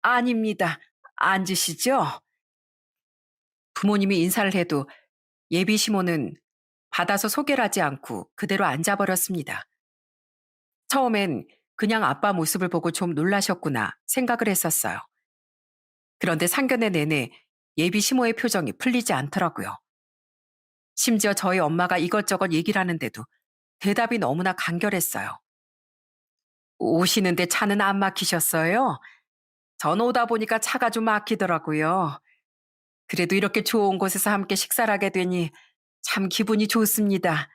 아닙니다. 앉으시죠. 부모님이 인사를 해도 예비 시모는 받아서 소개를 하지 않고 그대로 앉아버렸습니다. 처음엔 그냥 아빠 모습을 보고 좀 놀라셨구나 생각을 했었어요. 그런데 상견례 내내 예비 시모의 표정이 풀리지 않더라고요. 심지어 저희 엄마가 이것저것 얘기를 하는데도 대답이 너무나 간결했어요. 오시는데 차는 안 막히셨어요? 전 오다 보니까 차가 좀 막히더라고요. 그래도 이렇게 좋은 곳에서 함께 식사를 하게 되니 참 기분이 좋습니다.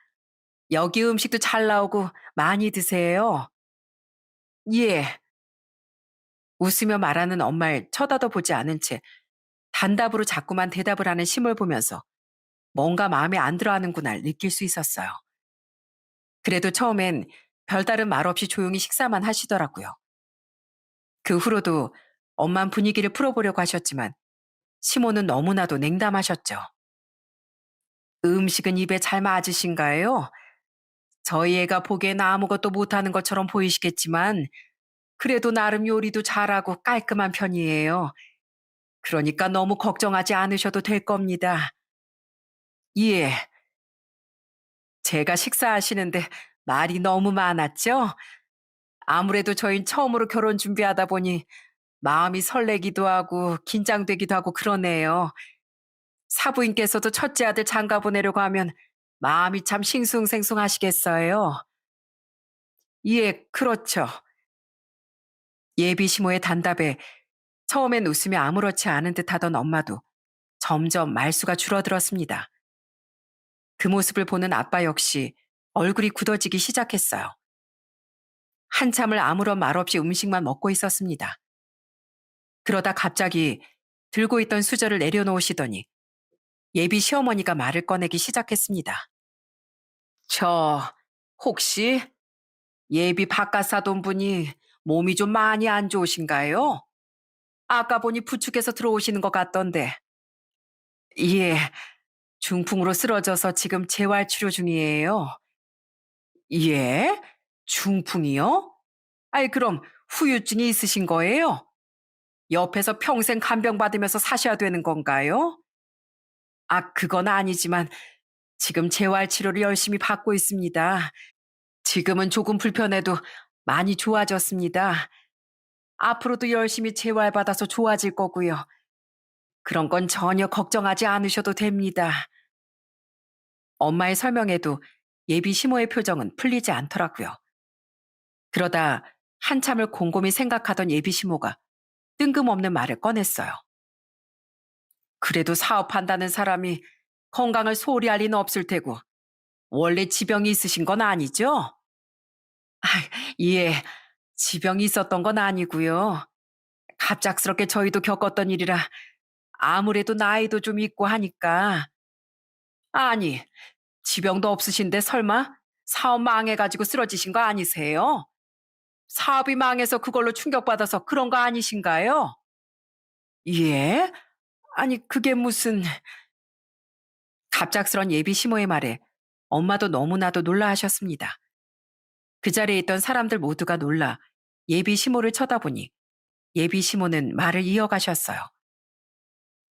여기 음식도 잘 나오고 많이 드세요. 예. 웃으며 말하는 엄마를 쳐다도 보지 않은 채 단답으로 자꾸만 대답을 하는 심을 보면서 뭔가 마음에 안 들어 하는구나를 느낄 수 있었어요. 그래도 처음엔 별다른 말 없이 조용히 식사만 하시더라고요. 그 후로도 엄만 분위기를 풀어보려고 하셨지만 시모는 너무나도 냉담하셨죠. 음식은 입에 잘 맞으신가요? 저희 애가 보기엔 아무것도 못하는 것처럼 보이시겠지만 그래도 나름 요리도 잘하고 깔끔한 편이에요. 그러니까 너무 걱정하지 않으셔도 될 겁니다. 예, 제가 식사하시는데 말이 너무 많았죠? 아무래도 저희 처음으로 결혼 준비하다 보니 마음이 설레기도 하고 긴장되기도 하고 그러네요. 사부인께서도 첫째 아들 장가 보내려고 하면 마음이 참 싱숭생숭하시겠어요. 예, 그렇죠. 예비 시모의 단답에 처음엔 웃으며 아무렇지 않은 듯 하던 엄마도 점점 말수가 줄어들었습니다. 그 모습을 보는 아빠 역시 얼굴이 굳어지기 시작했어요. 한참을 아무런 말 없이 음식만 먹고 있었습니다. 그러다 갑자기 들고 있던 수저를 내려놓으시더니 예비 시어머니가 말을 꺼내기 시작했습니다. 저, 혹시 예비 바깥 사돈 분이 몸이 좀 많이 안 좋으신가요? 아까 보니 부축해서 들어오시는 것 같던데. 예, 중풍으로 쓰러져서 지금 재활 치료 중이에요. 예? 중풍이요? 아이, 그럼 후유증이 있으신 거예요? 옆에서 평생 간병 받으면서 사셔야 되는 건가요? 아, 그건 아니지만 지금 재활 치료를 열심히 받고 있습니다. 지금은 조금 불편해도 많이 좋아졌습니다. 앞으로도 열심히 재활받아서 좋아질 거고요. 그런 건 전혀 걱정하지 않으셔도 됩니다. 엄마의 설명에도 예비 시모의 표정은 풀리지 않더라고요. 그러다 한참을 곰곰이 생각하던 예비 시모가 뜬금없는 말을 꺼냈어요. 그래도 사업한다는 사람이 건강을 소홀히 할 리는 없을 테고 원래 지병이 있으신 건 아니죠? 아, 예, 지병이 있었던 건 아니고요. 갑작스럽게 저희도 겪었던 일이라 아무래도 나이도 좀 있고 하니까. 아니, 지병도 없으신데 설마 사업 망해가지고 쓰러지신 거 아니세요? 사업이 망해서 그걸로 충격받아서 그런 거 아니신가요? 예? 아니, 그게 무슨... 갑작스런 예비 시모의 말에 엄마도 너무나도 놀라하셨습니다. 그 자리에 있던 사람들 모두가 놀라 예비 시모를 쳐다보니 예비 시모는 말을 이어가셨어요.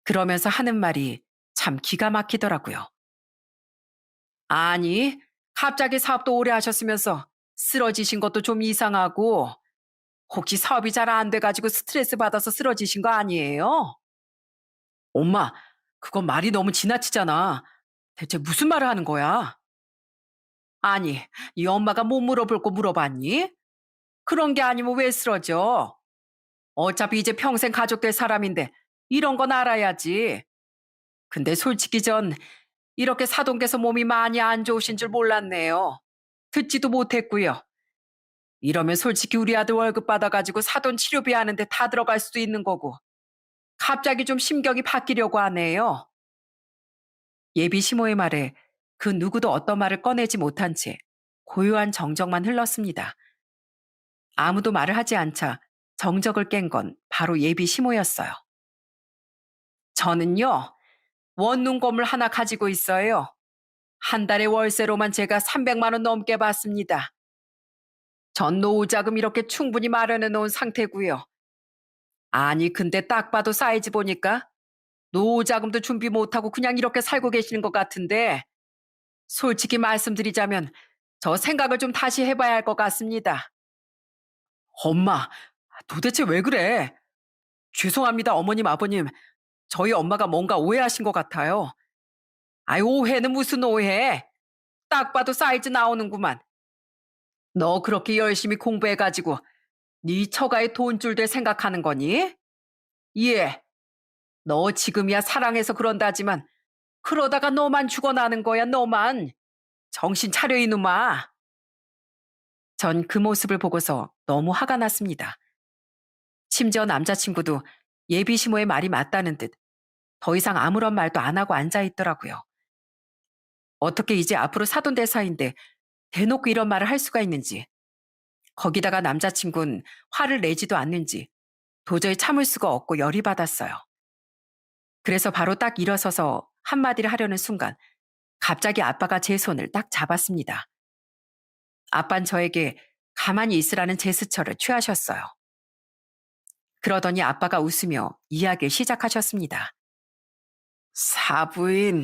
그러면서 하는 말이 참 기가 막히더라고요. 아니, 갑자기 사업도 오래 하셨으면서 쓰러지신 것도 좀 이상하고 혹시 사업이 잘 안 돼가지고 스트레스 받아서 쓰러지신 거 아니에요? 엄마, 그건 말이 너무 지나치잖아. 대체 무슨 말을 하는 거야? 아니, 이 엄마가 못 물어볼 거 물어봤니? 그런 게 아니면 왜 쓰러져? 어차피 이제 평생 가족될 사람인데 이런 건 알아야지. 근데 솔직히 전 이렇게 사돈께서 몸이 많이 안 좋으신 줄 몰랐네요. 듣지도 못했고요. 이러면 솔직히 우리 아들 월급 받아가지고 사돈 치료비 하는데 다 들어갈 수도 있는 거고. 갑자기 좀 심경이 바뀌려고 하네요. 예비 시모의 말에 그 누구도 어떤 말을 꺼내지 못한 채 고요한 정적만 흘렀습니다. 아무도 말을 하지 않자 정적을 깬 건 바로 예비 시모였어요. 저는요, 원룸 건물 하나 가지고 있어요. 한 달에 월세로만 제가 300만 원 넘게 받습니다. 전 노후자금 이렇게 충분히 마련해 놓은 상태고요. 아니, 근데 딱 봐도 사이즈 보니까 노후자금도 준비 못하고 그냥 이렇게 살고 계시는 것 같은데 솔직히 말씀드리자면 저 생각을 좀 다시 해봐야 할 것 같습니다. 엄마, 도대체 왜 그래? 죄송합니다, 어머님, 아버님. 저희 엄마가 뭔가 오해하신 것 같아요. 아이, 오해는 무슨 오해? 딱 봐도 사이즈 나오는구만. 너 그렇게 열심히 공부해가지고 네 처가의 돈줄 될 생각하는 거니? 예, 너 지금이야 사랑해서 그런다지만 그러다가 너만 죽어나는 거야, 너만. 정신 차려, 이놈아. 전 그 모습을 보고서 너무 화가 났습니다. 심지어 남자친구도 예비 시모의 말이 맞다는 듯 더 이상 아무런 말도 안 하고 앉아 있더라고요. 어떻게 이제 앞으로 사돈될 사이인데 대놓고 이런 말을 할 수가 있는지, 거기다가 남자친구는 화를 내지도 않는지 도저히 참을 수가 없고 열이 받았어요. 그래서 바로 딱 일어서서 한마디를 하려는 순간 갑자기 아빠가 제 손을 딱 잡았습니다. 아빤 저에게 가만히 있으라는 제스처를 취하셨어요. 그러더니 아빠가 웃으며 이야기를 시작하셨습니다. 사부인,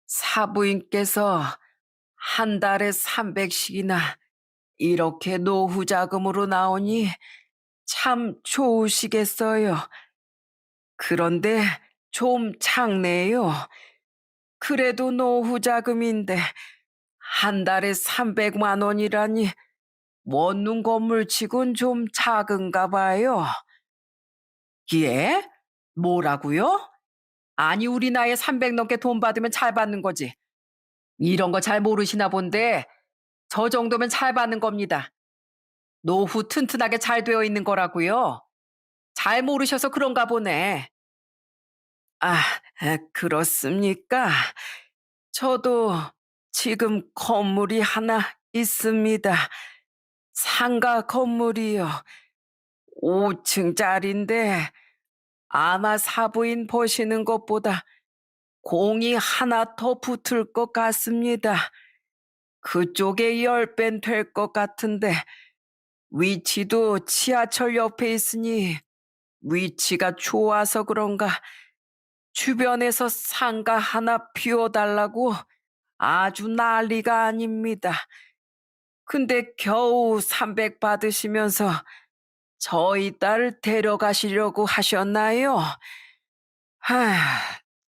사부인께서 한 달에 300씩이나 이렇게 노후 자금으로 나오니 참 좋으시겠어요. 그런데 좀 작네요. 그래도 노후 자금인데 한 달에 300만 원이라니 원룸 건물치곤 좀 작은가 봐요. 예? 뭐라고요? 아니, 우리 나이에 300 넘게 돈 받으면 잘 받는 거지. 이런 거 잘 모르시나 본데 저 정도면 잘 받는 겁니다. 노후 튼튼하게 잘 되어 있는 거라고요. 잘 모르셔서 그런가 보네. 아, 그렇습니까? 저도 지금 건물이 하나 있습니다. 상가 건물이요. 5층짜리인데 아마 사부인 보시는 것보다 공이 하나 더 붙을 것 같습니다. 그쪽에 10배는 될 것 같은데 위치도 지하철 옆에 있으니 위치가 좋아서 그런가 주변에서 상가 하나 비워달라고 아주 난리가 아닙니다. 근데 겨우 300 받으시면서 저희 딸 데려가시려고 하셨나요? 하,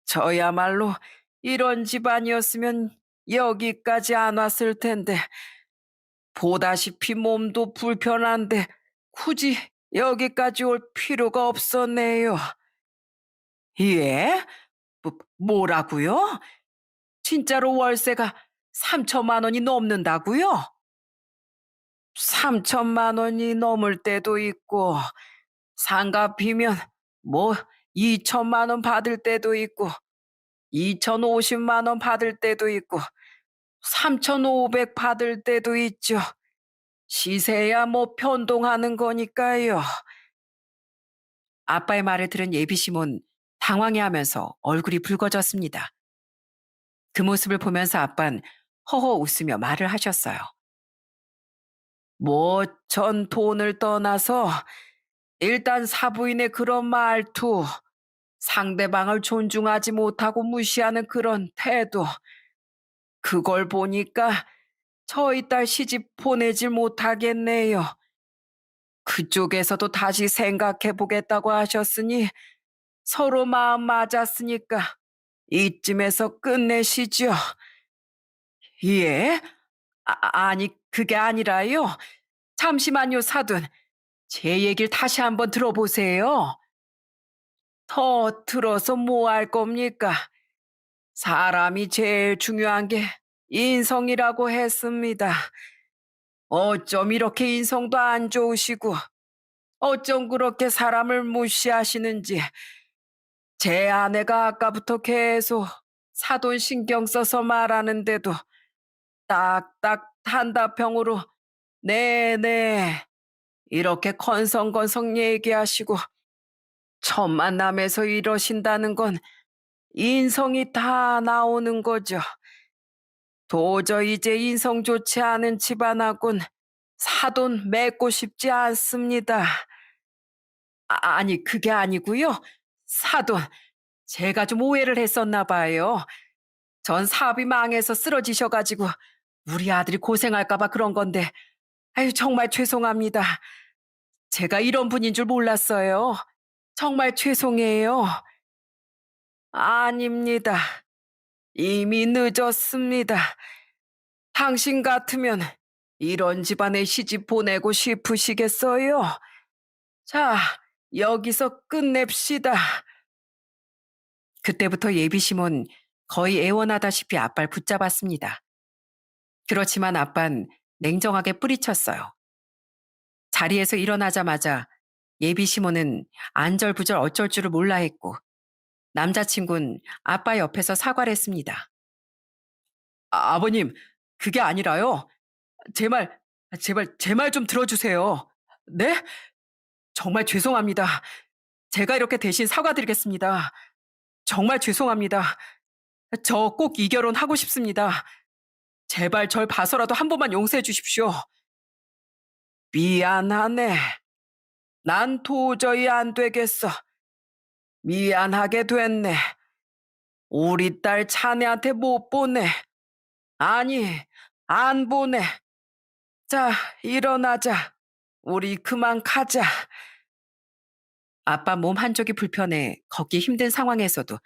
저야말로 이런 집안이었으면 여기까지 안 왔을 텐데 보다시피 몸도 불편한데 굳이 여기까지 올 필요가 없었네요. 예? 뭐라고요? 진짜로 월세가 3천만 원이 넘는다고요? 3천만 원이 넘을 때도 있고 상가 비면 뭐 2천만 원 받을 때도 있고 2,050만 원 받을 때도 있고 3,500 받을 때도 있죠. 시세야 뭐 변동하는 거니까요. 아빠의 말을 들은 예비시몬 당황해하면서 얼굴이 붉어졌습니다. 그 모습을 보면서 아빤 허허 웃으며 말을 하셨어요. 뭐 전 돈을 떠나서 일단 사부인의 그런 말투, 상대방을 존중하지 못하고 무시하는 그런 태도, 그걸 보니까 저희 딸 시집 보내질 못하겠네요. 그쪽에서도 다시 생각해 보겠다고 하셨으니 서로 마음 맞았으니까 이쯤에서 끝내시죠. 예? 아니, 그게 아니라요. 잠시만요, 사돈. 제 얘기를 다시 한번 들어보세요. 더 들어서 뭐 할 겁니까? 사람이 제일 중요한 게 인성이라고 했습니다. 어쩜 이렇게 인성도 안 좋으시고, 어쩜 그렇게 사람을 무시하시는지, 제 아내가 아까부터 계속 사돈 신경 써서 말하는데도 딱딱 단답형으로 네네 이렇게 건성건성 얘기하시고 첫 만남에서 이러신다는 건 인성이 다 나오는 거죠. 도저히 이제 인성 좋지 않은 집안하곤 사돈 맺고 싶지 않습니다. 아니, 그게 아니고요. 사돈, 제가 좀 오해를 했었나 봐요. 전 사업이 망해서 쓰러지셔가지고 우리 아들이 고생할까 봐 그런 건데, 아유, 정말 죄송합니다. 제가 이런 분인 줄 몰랐어요. 정말 죄송해요. 아닙니다. 이미 늦었습니다. 당신 같으면 이런 집안에 시집 보내고 싶으시겠어요? 자, 여기서 끝냅시다. 그때부터 예비심은 거의 애원하다시피 아빠를 붙잡았습니다. 그렇지만 아빤 냉정하게 뿌리쳤어요. 자리에서 일어나자마자 예비시모는 안절부절 어쩔 줄을 몰라 했고 남자친구는 아빠 옆에서 사과를 했습니다. 아버님, 그게 아니라요. 제발 제 말 좀 들어주세요. 네? 정말 죄송합니다. 제가 이렇게 대신 사과드리겠습니다. 정말 죄송합니다. 저 꼭 이 결혼 하고 싶습니다. 제발 절 봐서라도 한 번만 용서해 주십시오. 미안하네. 난 도저히 안 되겠어. 미안하게 됐네. 우리 딸 자네한테 못 보내. 아니, 안 보내. 자, 일어나자. 우리 그만 가자. 아빠 몸 한쪽이 불편해 걷기 힘든 상황에서도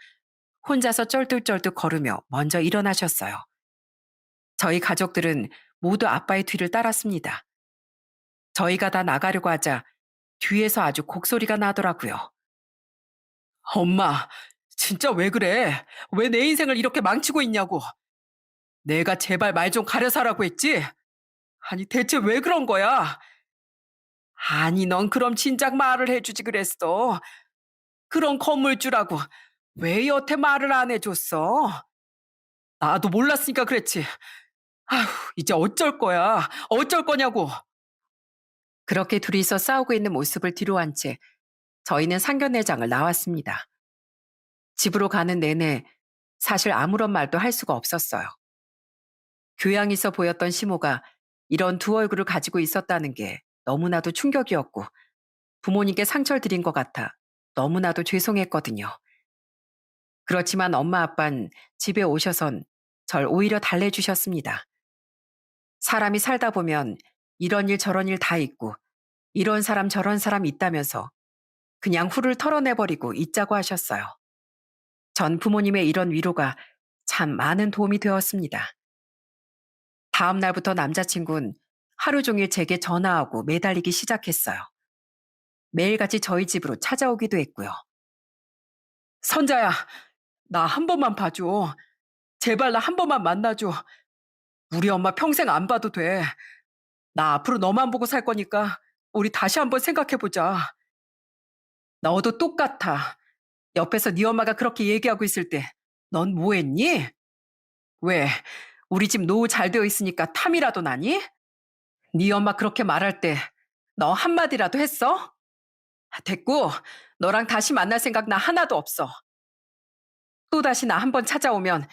혼자서 쩔뚝쩔뚝 걸으며 먼저 일어나셨어요. 저희 가족들은 모두 아빠의 뒤를 따랐습니다. 저희가 다 나가려고 하자 뒤에서 아주 곡소리가 나더라고요. 엄마, 진짜 왜 그래? 왜 내 인생을 이렇게 망치고 있냐고. 내가 제발 말 좀 가려서라고 했지? 아니, 대체 왜 그런 거야? 아니, 넌 그럼 진작 말을 해주지 그랬어. 그런 건물주라고 왜 여태 말을 안 해줬어? 나도 몰랐으니까 그랬지. 아휴, 이제 어쩔 거야. 어쩔 거냐고. 그렇게 둘이서 싸우고 있는 모습을 뒤로한 채 저희는 상견례장을 나왔습니다. 집으로 가는 내내 사실 아무런 말도 할 수가 없었어요. 교양 있어 보였던 시모가 이런 두 얼굴을 가지고 있었다는 게 너무나도 충격이었고 부모님께 상처를 드린 것 같아 너무나도 죄송했거든요. 그렇지만 엄마 아빠는 집에 오셔선 절 오히려 달래주셨습니다. 사람이 살다 보면 이런 일 저런 일 다 있고 이런 사람 저런 사람 있다면서 그냥 후를 털어내버리고 있자고 하셨어요. 전 부모님의 이런 위로가 참 많은 도움이 되었습니다. 다음 날부터 남자친구는 하루 종일 제게 전화하고 매달리기 시작했어요. 매일같이 저희 집으로 찾아오기도 했고요. 선자야, 나 한 번만 봐줘. 제발 나 한 번만 만나줘. 우리 엄마 평생 안 봐도 돼. 나 앞으로 너만 보고 살 거니까 우리 다시 한번 생각해보자. 너도 똑같아. 옆에서 네 엄마가 그렇게 얘기하고 있을 때 넌 뭐 했니? 왜? 우리 집 노후 잘 되어 있으니까 탐이라도 나니? 네 엄마 그렇게 말할 때 너 한마디라도 했어? 됐고, 너랑 다시 만날 생각 나 하나도 없어. 또다시 나 한 번 찾아오면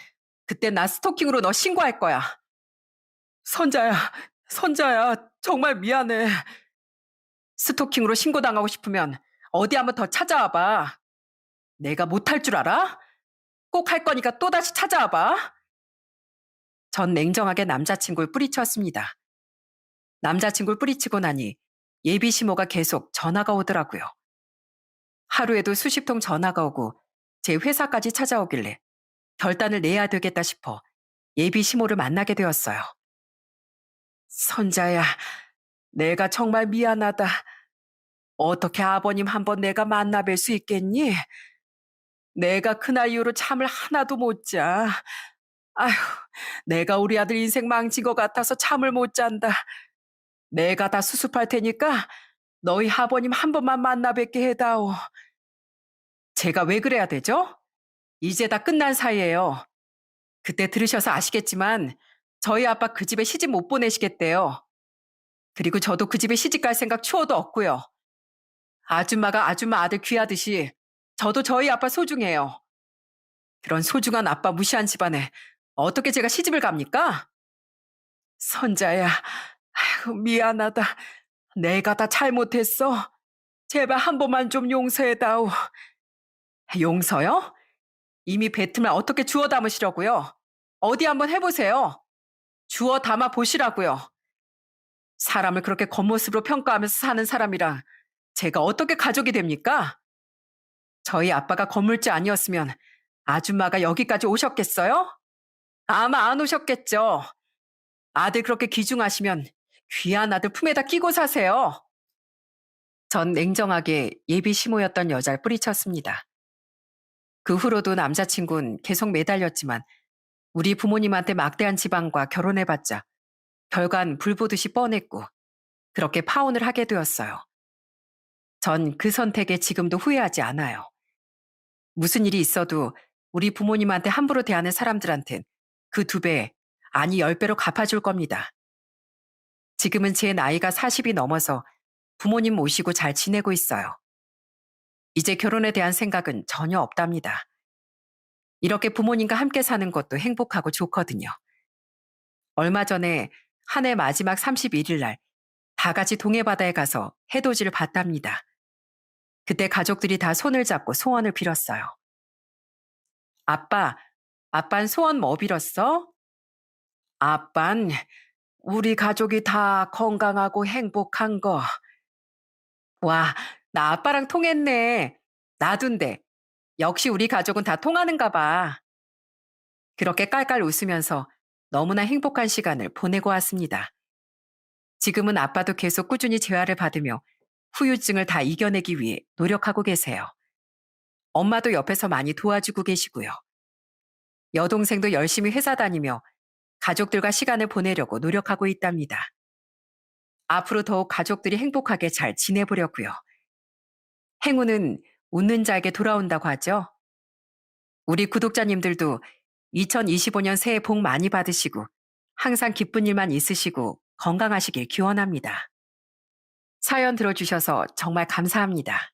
그때 나 스토킹으로 너 신고할 거야. 선자야, 선자야, 정말 미안해. 스토킹으로 신고당하고 싶으면 어디 한번 더 찾아와 봐. 내가 못할 줄 알아? 꼭 할 거니까 또다시 찾아와 봐. 전 냉정하게 남자친구를 뿌리쳤습니다. 남자친구를 뿌리치고 나니 예비 시모가 계속 전화가 오더라고요. 하루에도 수십 통 전화가 오고 제 회사까지 찾아오길래 결단을 내야 되겠다 싶어 예비 시모를 만나게 되었어요. 선자야, 내가 정말 미안하다. 어떻게 아버님 한번 내가 만나 뵐 수 있겠니? 내가 그날 이후로 잠을 하나도 못 자. 아휴, 내가 우리 아들 인생 망친 것 같아서 잠을 못 잔다. 내가 다 수습할 테니까 너희 아버님 한 번만 만나 뵙게 해다오. 제가 왜 그래야 되죠? 이제 다 끝난 사이예요. 그때 들으셔서 아시겠지만 저희 아빠 그 집에 시집 못 보내시겠대요. 그리고 저도 그 집에 시집 갈 생각 추워도 없고요. 아줌마가 아줌마 아들 귀하듯이 저도 저희 아빠 소중해요. 그런 소중한 아빠 무시한 집안에 어떻게 제가 시집을 갑니까? 선자야, 아이고, 미안하다. 내가 다 잘못했어. 제발 한 번만 좀 용서해다오. 용서요? 이미 뱉으면 어떻게 주워 담으시려고요? 어디 한번 해보세요. 주워 담아 보시라고요. 사람을 그렇게 겉모습으로 평가하면서 사는 사람이랑 제가 어떻게 가족이 됩니까? 저희 아빠가 건물주 아니었으면 아줌마가 여기까지 오셨겠어요? 아마 안 오셨겠죠. 아들 그렇게 귀중하시면 귀한 아들 품에다 끼고 사세요. 전 냉정하게 예비 시모였던 여자를 뿌리쳤습니다. 그 후로도 남자친구는 계속 매달렸지만 우리 부모님한테 막대한 지방과 결혼해봤자 결과는 불보듯이 뻔했고 그렇게 파혼을 하게 되었어요. 전 그 선택에 지금도 후회하지 않아요. 무슨 일이 있어도 우리 부모님한테 함부로 대하는 사람들한텐 그 2배, 아니 10배로 갚아줄 겁니다. 지금은 제 나이가 40이 넘어서 부모님 모시고 잘 지내고 있어요. 이제 결혼에 대한 생각은 전혀 없답니다. 이렇게 부모님과 함께 사는 것도 행복하고 좋거든요. 얼마 전에 한 해 마지막 31일 날 다 같이 동해바다에 가서 해돋이를 봤답니다. 그때 가족들이 다 손을 잡고 소원을 빌었어요. 아빠, 아빤 소원 뭐 빌었어? 아빤 우리 가족이 다 건강하고 행복한 거. 와, 나 아빠랑 통했네. 나둔데. 역시 우리 가족은 다 통하는가 봐. 그렇게 깔깔 웃으면서 너무나 행복한 시간을 보내고 왔습니다. 지금은 아빠도 계속 꾸준히 재활을 받으며 후유증을 다 이겨내기 위해 노력하고 계세요. 엄마도 옆에서 많이 도와주고 계시고요. 여동생도 열심히 회사 다니며 가족들과 시간을 보내려고 노력하고 있답니다. 앞으로 더욱 가족들이 행복하게 잘 지내보려고요. 행운은 웃는 자에게 돌아온다고 하죠. 우리 구독자님들도 2025년 새해 복 많이 받으시고 항상 기쁜 일만 있으시고 건강하시길 기원합니다. 사연 들어주셔서 정말 감사합니다.